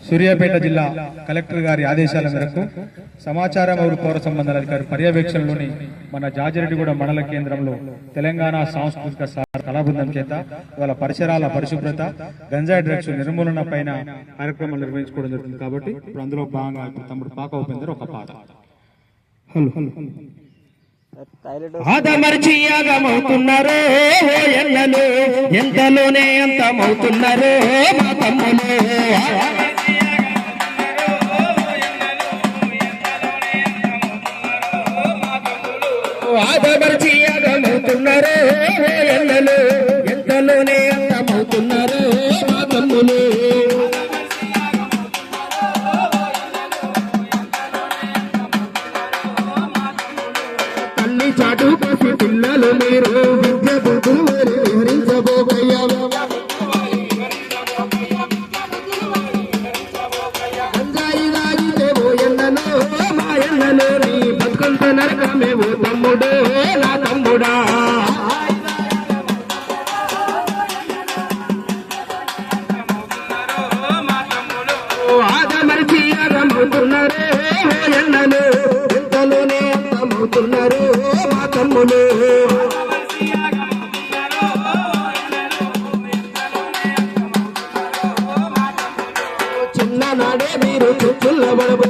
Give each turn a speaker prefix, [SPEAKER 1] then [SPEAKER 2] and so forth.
[SPEAKER 1] సూర్యాపేట జిల్లా కలెక్టర్ గారి ఆదేశాల మేరకు సమాచార మరియు పౌర సంబంధాల అధికారి పర్యవేక్షణలోని మన జాజిరెడ్డిగూడ మండల కేంద్రంలో తెలంగాణ సాంస్కృతిక కళాబృందం చేత ఇవాళ పరిసరాల పరిశుభ్రత, గంజాయి డ్రగ్స్ నిర్మూలన పైన కార్యక్రమాలు నిర్వహించుకోవడం జరుగుతుంది. కాబట్టి ఇప్పుడు అందులో భాగంగా ఇప్పుడు తమ్ముడు పాక ఉపేందర్ ఒక పాట. హలో
[SPEAKER 2] ఆదమర్చి యాగమవుతున్నారు ఎన్నలు, ఎంతలోనే అంతమవుతున్నారు మా తమ్ములు. ఆదమర్చి యాగమవుతున్నారు ఎన్నలు, ఎంతలోనే అంతమవుతున్నారు మా తమ్ములు. చాటు పసి పిల్లలు మీరు విద్య బుద్ధులు విహరించబోకయ్యా. గంజాయి దాగితేవో ఎన్నలో మా ఎన్నలో నీ బతుకంత నరకమేవో తమ్ముడు నా తమ్ముడా. ఆదమరిచి ఆగమవుతున్నారు ఎన్నలు, ఎంతలోనే అంతమవుతున్నారు మా తమ్ములు. చిన్ననాడే మీరు చుచ్చుల బడబు